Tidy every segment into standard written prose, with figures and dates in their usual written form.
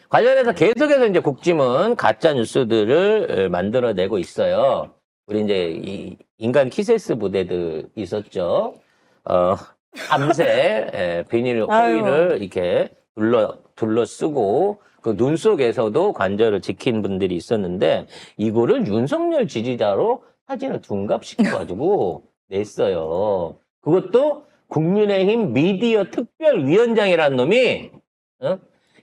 관련해서 계속해서 이제 국짐은 가짜 뉴스들을 만들어내고 있어요. 우리 이제 이 인간 키세스 부대들 있었죠. 밤새 비닐 호일을 이렇게 둘러 쓰고 그 눈 속에서도 관절을 지킨 분들이 있었는데 이거를 윤석열 지지자로 사진을 둔갑시켜가지고 냈어요. 그것도 국민의힘 미디어 특별위원장이라는 놈이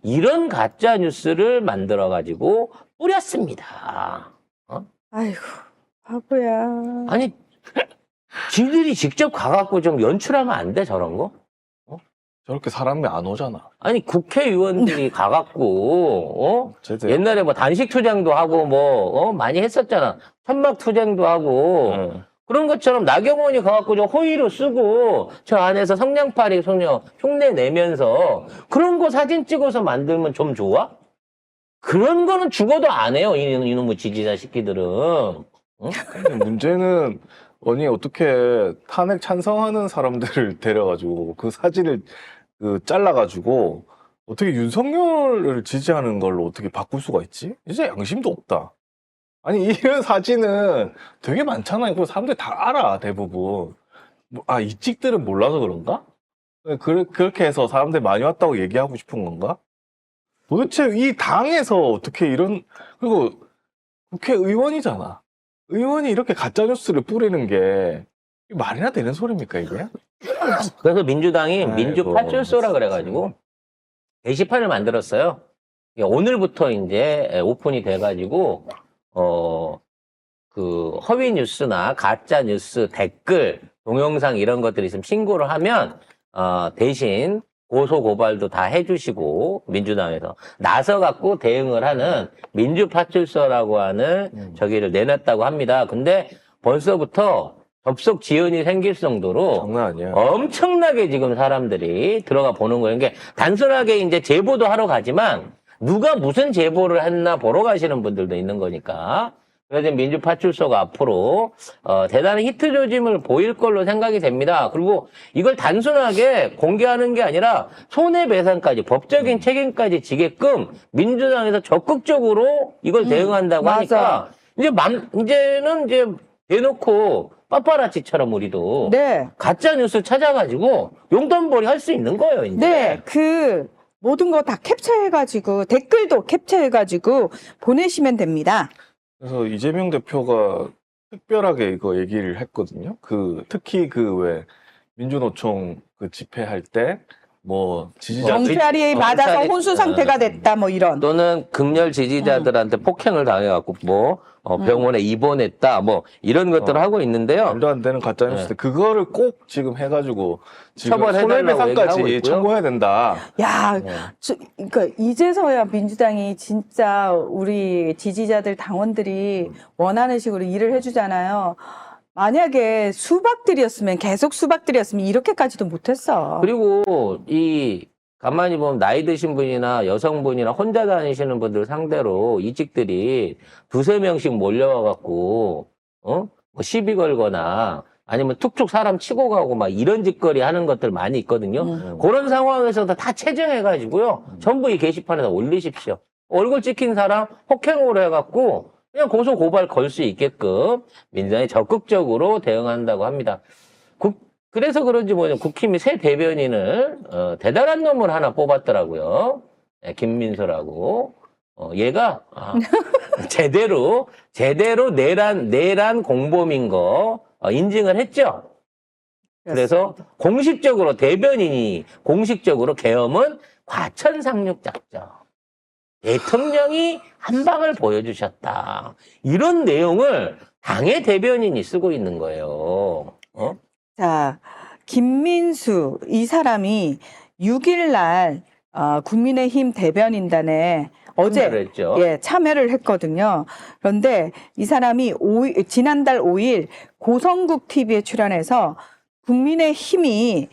이런 가짜 뉴스를 만들어가지고 뿌렸습니다. 아이고, 바보야. 아니, 지들이 직접 가갖고 좀 연출하면 안 돼, 저런 거? 저렇게 사람이 안 오잖아. 아니, 국회의원들이 가갖고, 제대로. 옛날에 뭐 단식 투쟁도 하고 많이 했었잖아. 천막 투쟁도 하고, 그런 것처럼 나경원이 가갖고 저 호의로 쓰고, 저 안에서 성냥팔이 소녀 흉내 내면서, 그런 거 사진 찍어서 만들면 좀 좋아? 그런 거는 죽어도 안 해요, 이놈의 지지자 새끼들은. 응? 근데 문제는 아니 어떻게 탄핵 찬성하는 사람들을 데려가지고 그 사진을 잘라가지고 어떻게 윤석열을 지지하는 걸로 어떻게 바꿀 수가 있지? 이제 양심도 없다. 아니 이런 사진은 되게 많잖아요. 그거 사람들이 다 알아 대부분. 이 찍들은 몰라서 그런가? 그렇게 해서 사람들이 많이 왔다고 얘기하고 싶은 건가? 도대체 이 당에서 어떻게 그리고 국회의원이잖아. 의원이 이렇게 가짜뉴스를 뿌리는 게 말이나 되는 소리입니까, 이게? 그래서 민주당이 아이고, 민주파출소라 그래가지고 게시판을 만들었어요. 오늘부터 이제 오픈이 돼가지고, 그 허위 뉴스나 가짜 뉴스 댓글, 동영상 이런 것들이 있으면 신고를 하면, 대신 고소 고발도 다 해주시고 민주당에서 나서갖고 대응을 하는 민주파출소라고 하는 저기를 내놨다고 합니다. 근데 벌써부터 접속 지연이 생길 정도로 장난 아니야. 엄청나게 지금 사람들이 들어가 보는 거예요. 그러니까 단순하게 이제 제보도 하러 가지만 누가 무슨 제보를 했나 보러 가시는 분들도 있는 거니까. 그래서 민주파출소가 앞으로 대단한 히트 조짐을 보일 걸로 생각이 됩니다. 그리고 이걸 단순하게 공개하는 게 아니라 손해배상까지 법적인 책임까지 지게끔 민주당에서 적극적으로 이걸 대응한다고 하니까 이제는 이제 대놓고 빠빠라치처럼 우리도 가짜 뉴스 찾아가지고 용돈벌이 할 수 있는 거예요. 이제. 네, 그 모든 거 다 캡처해가지고 댓글도 캡처해가지고 보내시면 됩니다. 그래서 이재명 대표가 특별하게 이거 얘기를 했거든요. 특히 왜 민주노총 집회할 때 지지자 경찰이 맞아서 혼수 상태가 됐다 뭐 이런. 또는 극렬 지지자들한테 폭행을 당해갖고 병원에 입원했다 이런 것들을 하고 있는데요. 말도 안 되는 가짜 뉴스 그거를 꼭 지금 해가지고 지금 처벌해달라고 얘기하고 손해배상까지 있고요. 청구해야 된다. 야, 그러니까 이제서야 민주당이 진짜 우리 지지자들 당원들이 원하는 식으로 일을 해주잖아요. 만약에 계속 수박들이었으면 이렇게까지도 못했어. 그리고 가만히 보면 나이 드신 분이나 여성분이나 혼자 다니시는 분들 상대로 이직들이 두세 명씩 몰려와갖고 시비 걸거나 아니면 툭툭 사람 치고 가고 막 이런 짓거리 하는 것들 많이 있거든요. 그런 상황에서도 다 체정해가지고요. 전부 이 게시판에다 올리십시오. 얼굴 찍힌 사람 폭행으로 해갖고 그냥 고소 고발 걸 수 있게끔 민주당이 적극적으로 대응한다고 합니다. 그래서 그런지 국힘이 새 대변인을 대단한 놈을 하나 뽑았더라고요. 김민서라고. 얘가 제대로 내란 공범인 거 인증을 했죠. 그래서 공식적으로 대변인이 공식적으로 계엄은 과천상륙 작전. 대통령이 한 방을 보여주셨다. 이런 내용을 당의 대변인이 쓰고 있는 거예요. 자, 김민수 이 사람이 6일 날 국민의힘 대변인단에 어제 참여를 했거든요. 그런데 이 사람이 지난달 5일 고성국 TV에 출연해서 국민의힘이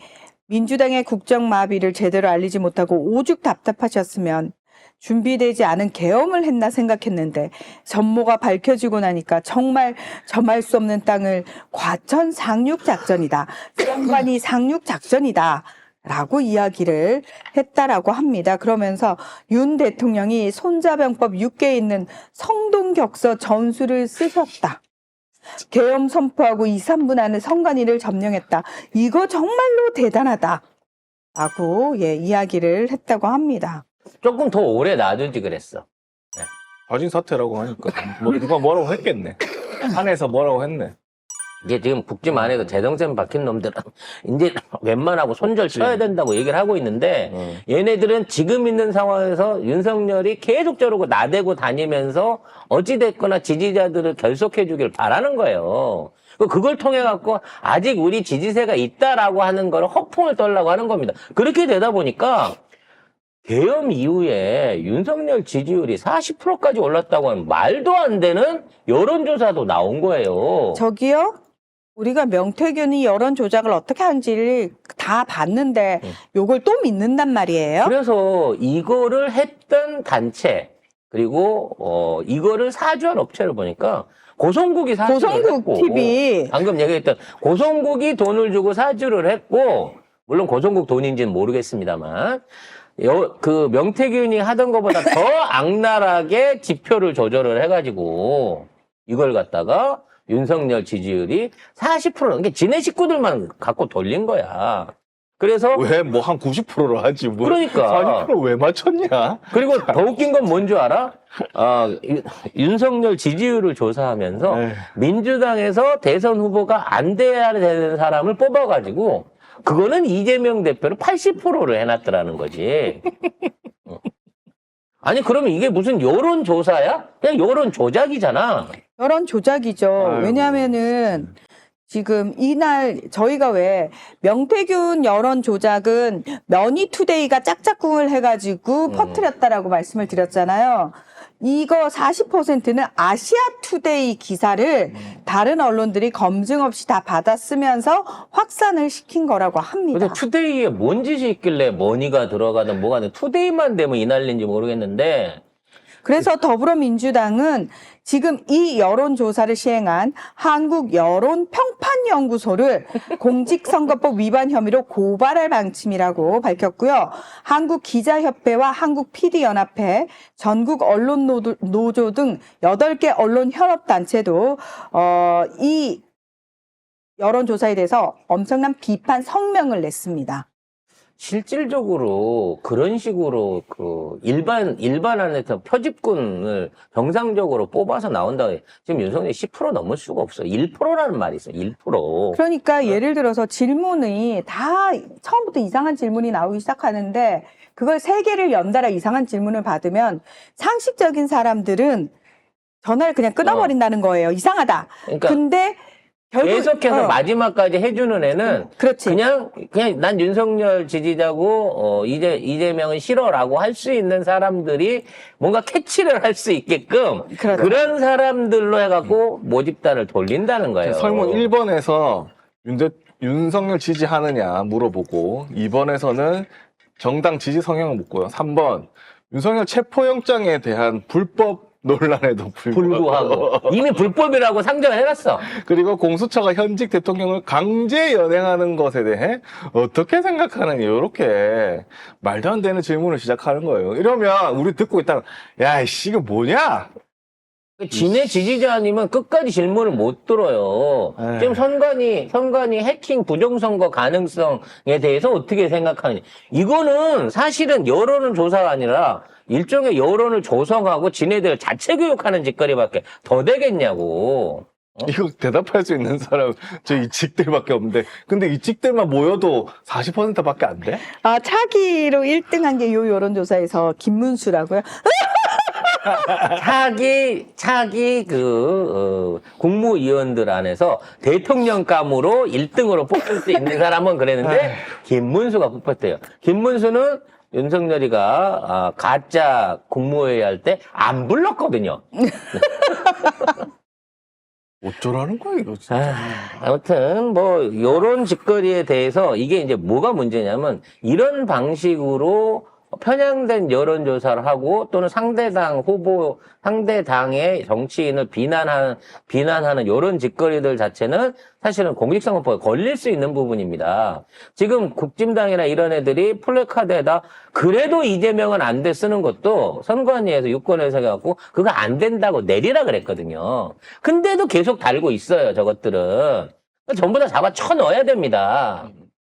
민주당의 국정마비를 제대로 알리지 못하고 오죽 답답하셨으면 준비되지 않은 계엄을 했나 생각했는데 전모가 밝혀지고 나니까 정말 점할 수 없는 땅을 과천 상륙 작전이다. 쌍관이 상륙 작전이다. 라고 이야기를 했다라고 합니다. 그러면서 윤 대통령이 손자병법 6개에 있는 성동격서 전술을 쓰셨다. 계엄 선포하고 2, 3분 안에 선관위를 점령했다. 이거 정말로 대단하다. 라고 이야기를 했다고 합니다. 조금 더 오래 놔두지 그랬어. 자진 사퇴라고 하니까 누가 뭐라고 했겠네. 안에서 뭐라고 했네. 이제 지금 북지만 해도 재정셈 박힌 놈들은 이제 웬만하고 손절 쳐야 된다고 얘기를 하고 있는데 얘네들은 지금 있는 상황에서 윤석열이 계속 저러고 나대고 다니면서 어찌됐거나 지지자들을 결속해 주길 바라는 거예요. 그걸 통해 갖고 아직 우리 지지세가 있다라고 하는 걸 허풍을 떨라고 하는 겁니다. 그렇게 되다 보니까 계엄 이후에 윤석열 지지율이 40%까지 올랐다고 하면 말도 안 되는 여론조사도 나온 거예요. 저기요? 우리가 명태균이 여론 조작을 어떻게 하는지를 다 봤는데 요걸 또 믿는단 말이에요? 그래서 이거를 했던 단체 그리고 이거를 사주한 업체를 보니까 고성국이 사주를 고성국 했고 TV. 방금 얘기했던 고성국이 돈을 주고 사주를 했고 물론 고성국 돈인지는 모르겠습니다만 그 명태균이 하던 것보다 더 악랄하게 지표를 조절을 해가지고 이걸 갖다가 윤석열 지지율이 40%, 그러니까 지네 식구들만 갖고 돌린 거야. 그래서 왜 뭐 한 90%로 하지 뭐 그러니까 40%왜 맞췄냐? 그리고 더 웃긴 건 뭔 줄 알아? 윤석열 지지율을 조사하면서 에이. 민주당에서 대선 후보가 안 돼야 되는 사람을 뽑아가지고 그거는 이재명 대표를 80%를 해놨더라는 거지. 아니 그러면 이게 무슨 여론조사야? 그냥 여론 조작이잖아. 여론 조작이죠. 아이고. 왜냐하면은 지금 이날 저희가 왜 명태균 여론 조작은 머니투데이가 짝짝꿍을 해가지고 퍼뜨렸다라고 말씀을 드렸잖아요. 이거 40%는 아시아투데이 기사를 다른 언론들이 검증 없이 다 받아쓰면서 확산을 시킨 거라고 합니다. 근데 투데이에 뭔 짓이 있길래 머니가 들어가든 뭐가 든 투데이만 되면 이 난리인지 모르겠는데 그래서 더불어민주당은 지금 이 여론조사를 시행한 한국여론평판연구소를 공직선거법 위반 혐의로 고발할 방침이라고 밝혔고요. 한국기자협회와 한국PD연합회, 전국언론노조 등 8개 언론협업단체도 이 여론조사에 대해서 엄청난 비판 성명을 냈습니다. 실질적으로 그런 식으로 그 일반 안에서 표집군을 정상적으로 뽑아서 나온다. 지금 윤석열이 10% 넘을 수가 없어. 1%라는 말이 있어. 1%. 그러니까 예를 들어서 질문이 다 처음부터 이상한 질문이 나오기 시작하는데 그걸 3개를 연달아 이상한 질문을 받으면 상식적인 사람들은 전화를 그냥 끊어버린다는 거예요. 이상하다. 그러니까 근데 결국 계속해서 마지막까지 해주는 애는 그렇지. 그냥 난 윤석열 지지자고 이재명은 싫어라고 할 수 있는 사람들이 뭔가 캐치를 할 수 있게끔 그렇죠. 그런 사람들로 해갖고 모집단을 돌린다는 거예요. 설문 1번에서 윤석열 지지하느냐 물어보고 2번에서는 정당 지지 성향을 묻고요. 3번 윤석열 체포영장에 대한 불법 논란에도 불구하고 이미 불법이라고 상정을 해놨어. 그리고 공수처가 현직 대통령을 강제 연행하는 것에 대해 어떻게 생각하느냐 이렇게 말도 안 되는 질문을 시작하는 거예요. 이러면 우리 듣고 있다가 야이씨 이거 뭐냐? 지네 지지자 아니면 끝까지 질문을 못 들어요. 에이. 지금 선관위 해킹 부정선거 가능성에 대해서 어떻게 생각하느냐. 이거는 사실은 여론은 조사가 아니라 일종의 여론을 조성하고 지네들 자체 교육하는 짓거리밖에 더 되겠냐고. 이거 대답할 수 있는 사람 저 이직들밖에 없는데 근데 이직들만 모여도 40%밖에 안 돼? 차기로 1등한 게 요 여론조사에서 김문수라고요. 차기 국무위원들 안에서 대통령감으로 1등으로 뽑힐 수 있는 사람은 그랬는데 김문수가 뽑혔대요. 김문수는 윤석열이가 가짜 국무회의 할 때 안 불렀거든요. 어쩌라는 거야 이거 진짜. 아무튼 뭐 요런 짓거리에 대해서 이게 이제 뭐가 문제냐면 이런 방식으로 편향된 여론조사를 하고 또는 상대당 후보, 상대당의 정치인을 비난하는 이런 짓거리들 자체는 사실은 공직선거법에 걸릴 수 있는 부분입니다. 지금 국진당이나 이런 애들이 플래카드에다 그래도 이재명은 안 돼 쓰는 것도 선관위에서 유권해서 해갖고 그거 안 된다고 내리라 그랬거든요. 근데도 계속 달고 있어요, 저것들은. 전부 다 잡아 쳐넣어야 됩니다.